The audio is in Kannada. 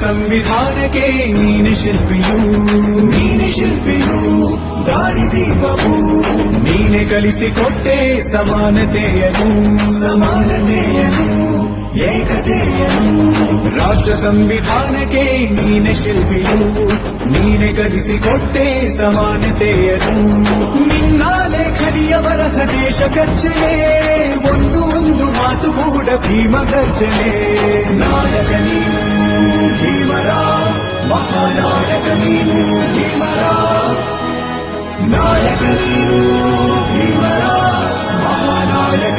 ಸಂವಿಧಾನಕ್ಕೆ ನೀನೆ ಶಿಲ್ಪಿಯು ದಾರಿದೀಪವು ನೀನೆ ಕಲಿಸಿಕೊಟ್ಟೆ ಸಮಾನತೆಯನು ಏಕತೆಯನು ರಾಷ್ಟ್ರ ಸಂವಿಧಾನಕ್ಕೆ ನೀನೆ ಶಿಲ್ಪಿಯು ನೀನೆ ಕಲಿಸಿಕೊಟ್ಟೆ ಸಮಾನತೆಯನು ನಿನ್ನ ಲೇಖನಿಯ ಬರಹ ದೇಶ ಗರ್ಜನೆ ಒಂದು ಮಾತುಗೂಡ ಭೀಮ ಗರ್ಜನೆ ನಾಯಕ ನೀನು ಭೀಮರ ಮಹಾನಾಯಕ ನೀನು ಭೀಮರ ನಾಯಕ ನೀನು ಭೀಮರ ಮಹಾನಾಯಕ